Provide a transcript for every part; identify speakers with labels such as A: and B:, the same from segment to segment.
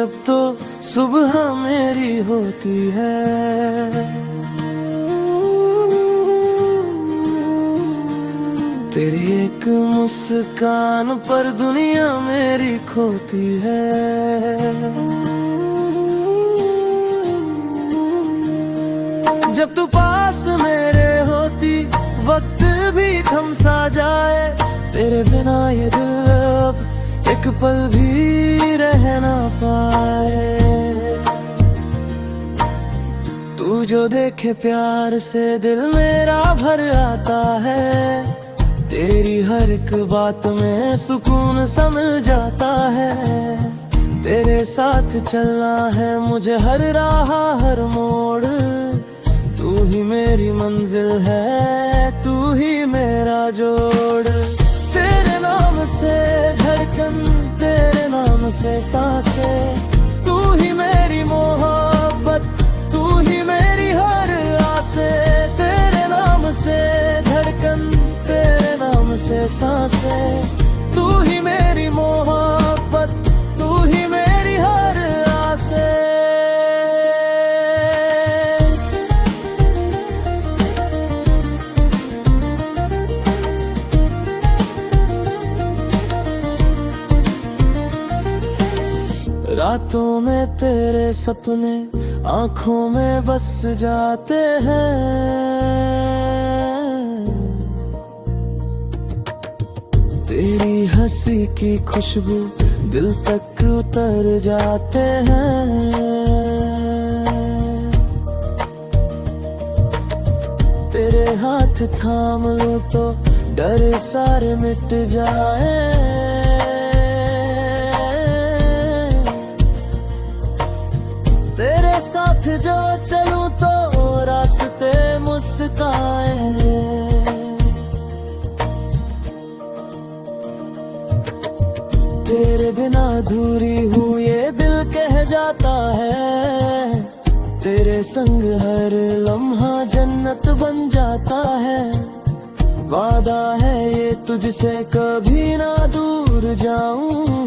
A: जब तो सुबह मेरी होती है। तेरी एक मुस्कान पर दुनिया मेरी खोती है। जब तू पास मेरे होती वक्त भी थम सा जाए, तेरे बिना ये दिल अब एक पल भी रह ना पाए। तू जो देखे प्यार से दिल मेरा भर आता है। तेरी हर एक बात में सुकून सा मिल जाता है। तेरे साथ चलना है मुझे हर राह हर मोड़। तू ही मेरी मंजिल है, तू ही मेरा जोड़। तेरे नाम से धड़कन, तेरे नाम से सांसें, तू ही मेरी मोहब्बत, तू ही मेरी हर आसे। तेरे नाम से धड़कन, तेरे नाम से सांसें, तू ही मेरी मोहब्बत, तू ही मेरी हर आसे। रातों में तेरे सपने आंखों में बस जाते हैं। तेरी हंसी की खुशबू दिल तक उतर जाते हैं। तेरे हाथ थाम लूं तो डर सारे मिट जाए। तेरे साथ जो चलूं तो रास्ते मुस्काए। तेरे बिना अधूरी हूँ ये दिल कह जाता है। तेरे संग हर लम्हा जन्नत बन जाता है। वादा है ये तुझसे कभी ना दूर जाऊं।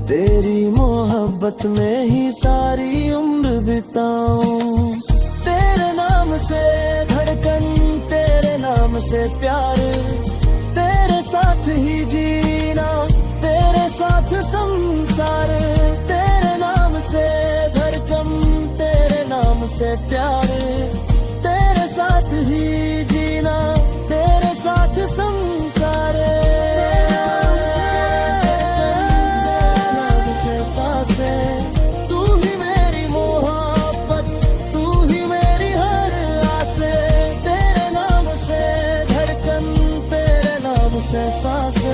A: तेरी मोहब्बत में ही सारी उम्र बिताऊं। तेरे नाम से धड़कन, तेरे नाम से प्यार, तेरे साथ ही जीना, तेरे साथ संसार। तेरे नाम से धड़कन, तेरे नाम से प्यार, तेरे साथ ही जीना, तेरे साथ संसार। तू ही मेरी मोहब्बत, तू ही मेरी हर आसे। तेरे नाम से धड़कन, तेरे नाम से सांस।